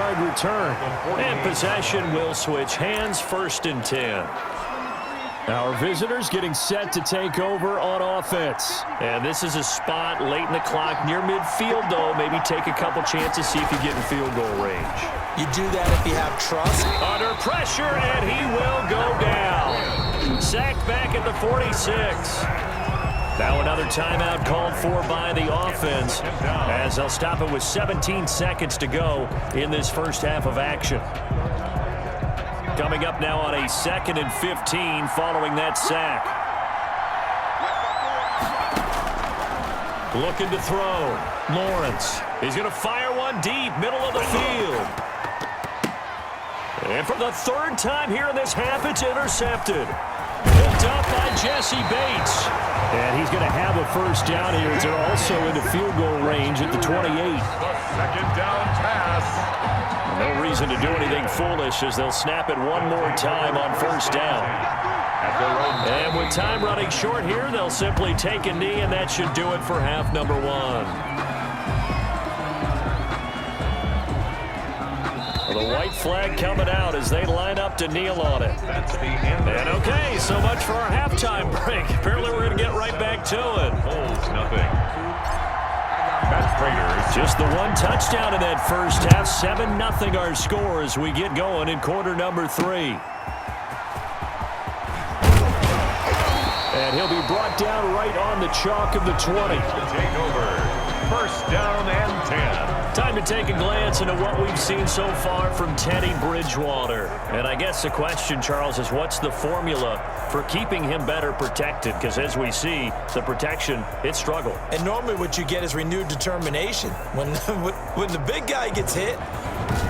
yard return. And possession will switch hands, 1st and 10. Our visitors getting set to take over on offense. And this is a spot late in the clock near midfield, though. Maybe take a couple chances, see if you get in field goal range. You do that if you have trust. Under pressure, and he will go down. Sacked back at the 46. Now another timeout called for by the offense, as they'll stop it with 17 seconds to go in this first half of action. Coming up now on a 2nd and 15 following that sack. Looking to throw. Lawrence. He's going to fire one deep, middle of the field. And for the 3rd time here in this half, it's intercepted. Picked up by Jesse Bates. And he's going to have a first down here as they're also into field goal range at the 28. Second down pass. No reason to do anything foolish as they'll snap it one more time on 1st down. And with time running short here, they'll simply take a knee, and that should do it for half number 1. Well, the white flag coming out as they line up to kneel on it. That's the end. And okay, so much for our halftime break. Apparently we're going to get right back to it. Holds nothing. Just the one touchdown in that first half. 7-0 our score as we get going in quarter number 3. And he'll be brought down right on the chalk of the 20. Take over. 1st down and 10. Time to take a glance into what we've seen so far from Teddy Bridgewater. And I guess the question, Charles, is what's the formula for keeping him better protected? Because as we see, the protection, it struggled. And normally what you get is renewed determination. When the big guy gets hit,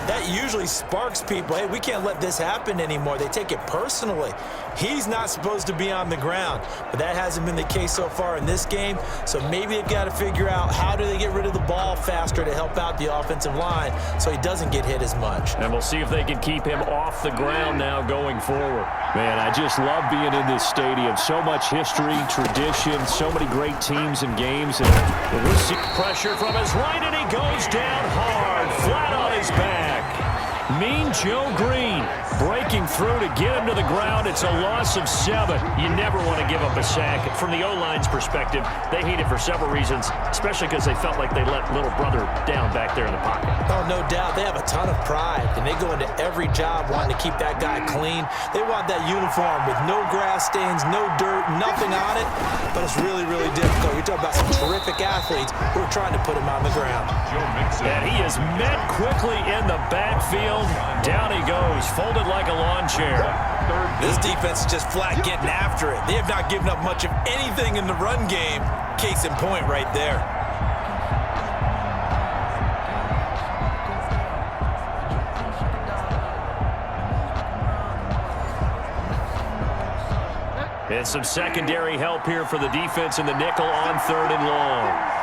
that usually sparks people. Hey, we can't let this happen anymore. They take it personally. He's not supposed to be on the ground, but that hasn't been the case so far in this game. So maybe they've got to figure out how do they get rid of the ball faster to help out the offensive line so he doesn't get hit as much. And we'll see if they can keep him off the ground now going forward. Man, I just love being in this stadium. So much history, tradition, so many great teams and games. And we'll see pressure from his right, and he goes down hard, flat on his back. Mean Joe Green breaking through to get him to the ground. It's a loss of 7. You never want to give up a sack. From the O-line's perspective, they hate it for several reasons, especially because they felt like they let little brother down back there in the pocket. Oh, no doubt. They have a ton of pride, and they go into every job wanting to keep that guy clean. They want that uniform with no grass stains, no dirt, nothing on it, but it's really, really difficult. You're talking about some terrific athletes who are trying to put him on the ground. And he is met quickly in the backfield. Down he goes, folded like a lawn chair. This defense is just flat getting after it. They have not given up much of anything in the run game. Case in point right there. And some secondary help here for the defense in the nickel on 3rd and long.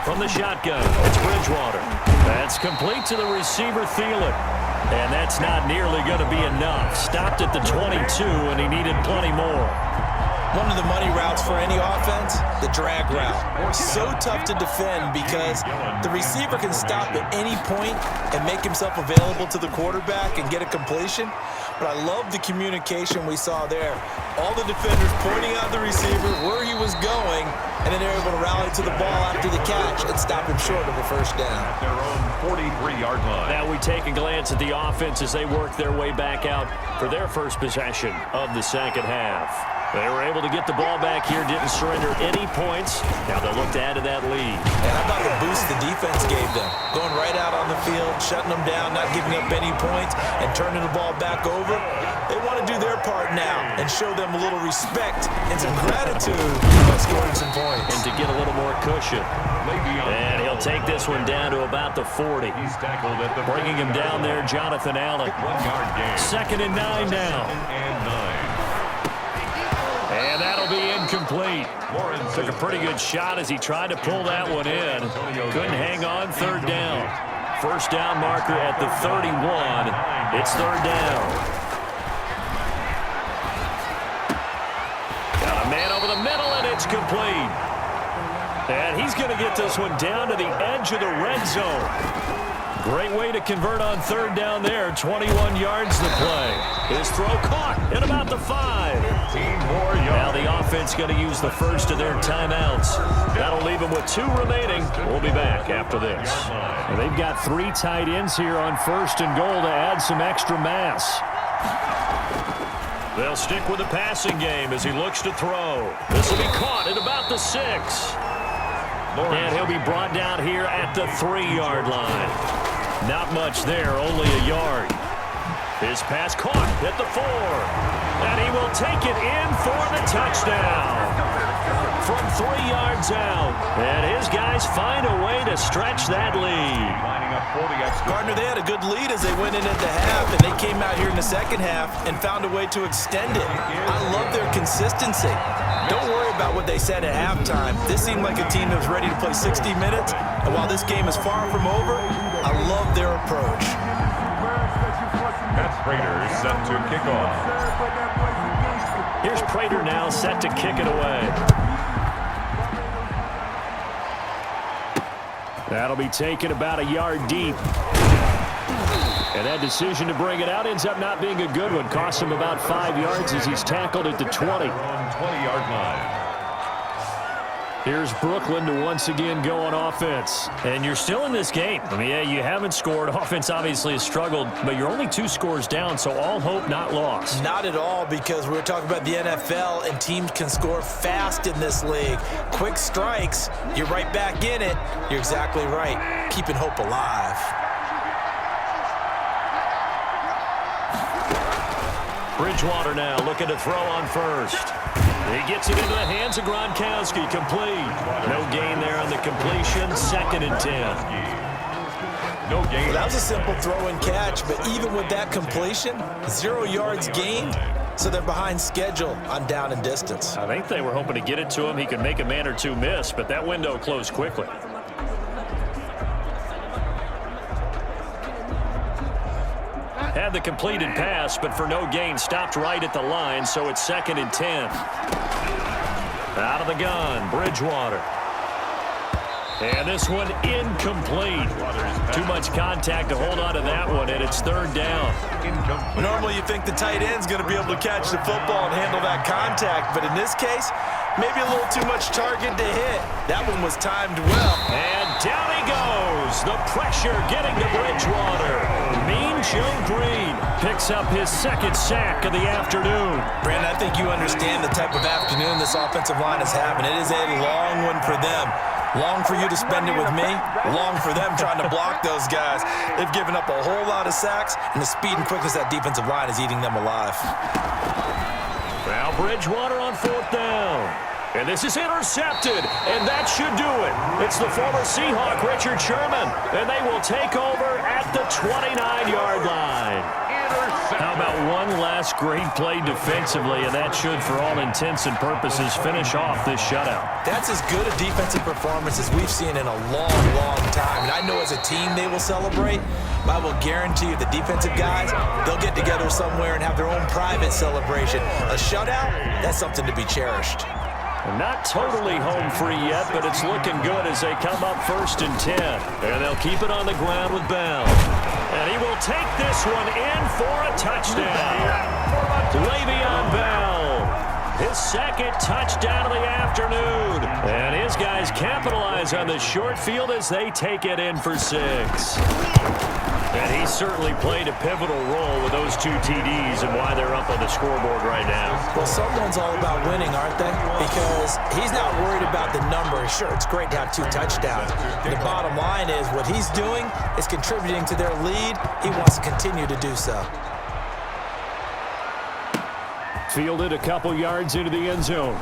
From the shotgun, it's Bridgewater. That's complete to the receiver, Thielen. And that's not nearly going to be enough. Stopped at the 22, and he needed plenty more. One of the money routes for any offense, the drag route. So tough to defend because the receiver can stop at any point and make himself available to the quarterback and get a completion. But I love the communication we saw there. All the defenders pointing out the receiver where he was going, and then they're able to rally to the ball after the catch and stop him short of a first down. At their own 43-yard line. Now we take a glance at the offense as they work their way back out for their first possession of the second half. They were able to get the ball back here, didn't surrender any points. Now they'll look to add to that lead. And how about the boost the defense gave them? Going right out on the field, shutting them down, not giving up any points, and turning the ball back over. They want to do their part now and show them a little respect and some gratitude by scoring some points. And to get a little more cushion. And he'll take this one down to about the 40. He's tackled at the Bringing him down there, Jonathan Allen. 1-yard gain. 2nd and 9 now. 2nd and 9. And that'll be incomplete. Took a pretty good shot as he tried to pull that one in. Couldn't hang on. 3rd down. First down marker at the 31. It's 3rd down. Got a man over the middle, and it's complete. And he's going to get this one down to the edge of the red zone. Great way to convert on third down there. 21 yards to play. His throw caught at about the 5. 15 more yards. Now the offense going to use the first of their timeouts. That'll leave them with 2 remaining. We'll be back after this. And they've got 3 tight ends here on first and goal to add some extra mass. They'll stick with the passing game as he looks to throw. This will be caught at about the 6. And he'll be brought down here at the 3-yard line. Not much there, only a yard. His pass caught at the 4. And he will take it in for the touchdown. From 3 yards out. And his guys find a way to stretch that lead. Gardner, they had a good lead as they went in at the half, and they came out here in the second half and found a way to extend it. I love their consistency. Don't worry about what they said at halftime. This seemed like a team that was ready to play 60 minutes, and while this game is far from over, I love their approach. That's Prater set to kick off. Here's Prater now set to kick it away. That'll be taken about a yard deep. And that decision to bring it out ends up not being a good one. Costs him about 5 yards as he's tackled at the 20. 20-yard line. Here's Brooklyn to once again go on offense. And you're still in this game. I mean, yeah, you haven't scored. Offense obviously has struggled, but you're only 2 scores down, so all hope not lost. Not at all, because we're talking about the NFL, and teams can score fast in this league. Quick strikes, you're right back in it. You're exactly right. Keeping hope alive. Bridgewater now looking to throw on first. He gets it into the hands of Gronkowski. Complete. No gain there on the completion. 2nd and 10. No gain. Well, that was a simple throw and catch, but even with that completion, 0 yards gained, so they're behind schedule on down and distance. I think they were hoping to get it to him. He could make a man or 2 miss, but that window closed quickly. Had the completed pass, but for no gain, stopped right at the line, so it's 2nd and 10. Out of the gun, Bridgewater. And this one incomplete. Too much contact to hold on to that one, and it's 3rd down. Normally you think the tight end's going to be able to catch the football and handle that contact, but in this case, maybe a little too much target to hit. That one was timed well. And down he goes. The pressure getting to Bridgewater. Mean Joe Green picks up his 2nd sack of the afternoon. Brandon, I think you understand the type of afternoon this offensive line is having. It is a long one for them. Long for you to spend it with me. Long for them trying to block those guys. They've given up a whole lot of sacks, and the speed and quickness of that defensive line is eating them alive. Now Bridgewater on 4th down. And this is intercepted, and that should do it. It's the former Seahawk, Richard Sherman, and they will take over at the 29-yard line. How about one last great play defensively, and that should, for all intents and purposes, finish off this shutout. That's as good a defensive performance as we've seen in a long, long time. And I know as a team they will celebrate, but I will guarantee you the defensive guys, they'll get together somewhere and have their own private celebration. A shutout, that's something to be cherished. Not totally home free yet, but it's looking good as they come up 1st and 10. And they'll keep it on the ground with Bell. And he will take this one in for a touchdown. Le'Veon Bell, his 2nd touchdown of the afternoon. And his guys capitalize on the short field as they take it in for 6. And he certainly played a pivotal role with those 2 TDs and why they're up on the scoreboard right now. Well, someone's all about winning, aren't they? Because he's not worried about the number. Sure, it's great to have 2 touchdowns. The bottom line is what he's doing is contributing to their lead. He wants to continue to do so. Fielded a couple yards into the end zone.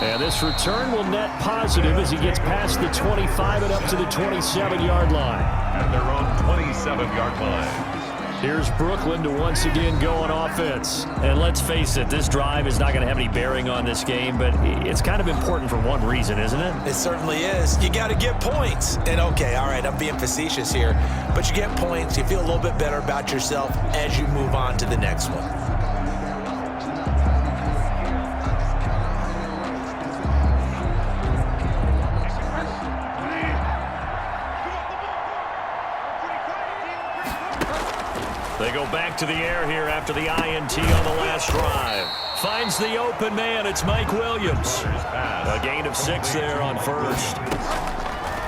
And this return will net positive as he gets past the 25 and up to the 27-yard line. At their own 27-yard line. Here's Brooklyn to once again go on offense. And let's face it, this drive is not going to have any bearing on this game, but it's kind of important for one reason, isn't it? It certainly is. You got to get points. And okay, all right, I'm being facetious here, but you get points, you feel a little bit better about yourself as you move on to the next one. They go back to the air here after the INT on the last drive. Finds the open man. It's Mike Williams. A gain of 6 there on first.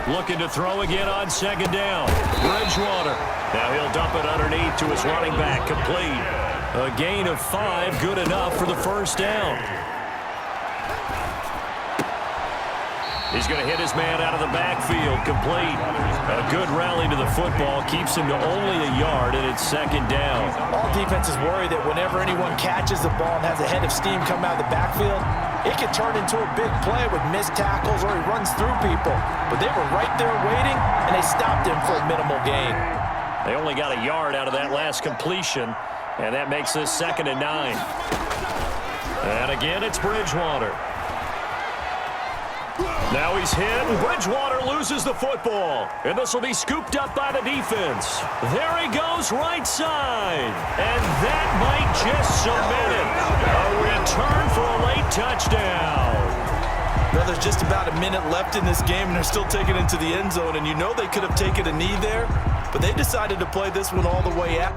Looking to throw again on second down. Bridgewater. Now he'll dump it underneath to his running back. Complete. A gain of 5. Good enough for the first down. He's going to hit his man out of the backfield. Complete. A good rally to the football. Keeps him to only a yard, and it's second down. All defenses worry that whenever anyone catches the ball and has a head of steam come out of the backfield, it can turn into a big play with missed tackles or he runs through people. But they were right there waiting, and they stopped him for a minimal gain. They only got a yard out of that last completion, and that makes this 2nd and 9. And again, it's Bridgewater. Now he's hit, and Bridgewater loses the football. And this will be scooped up by the defense. There he goes, right side. And that might just cement it. A return for a late touchdown. Now there's just about a minute left in this game, and they're still taking it to the end zone. And you know they could have taken a knee there, but they decided to play this one all the way out.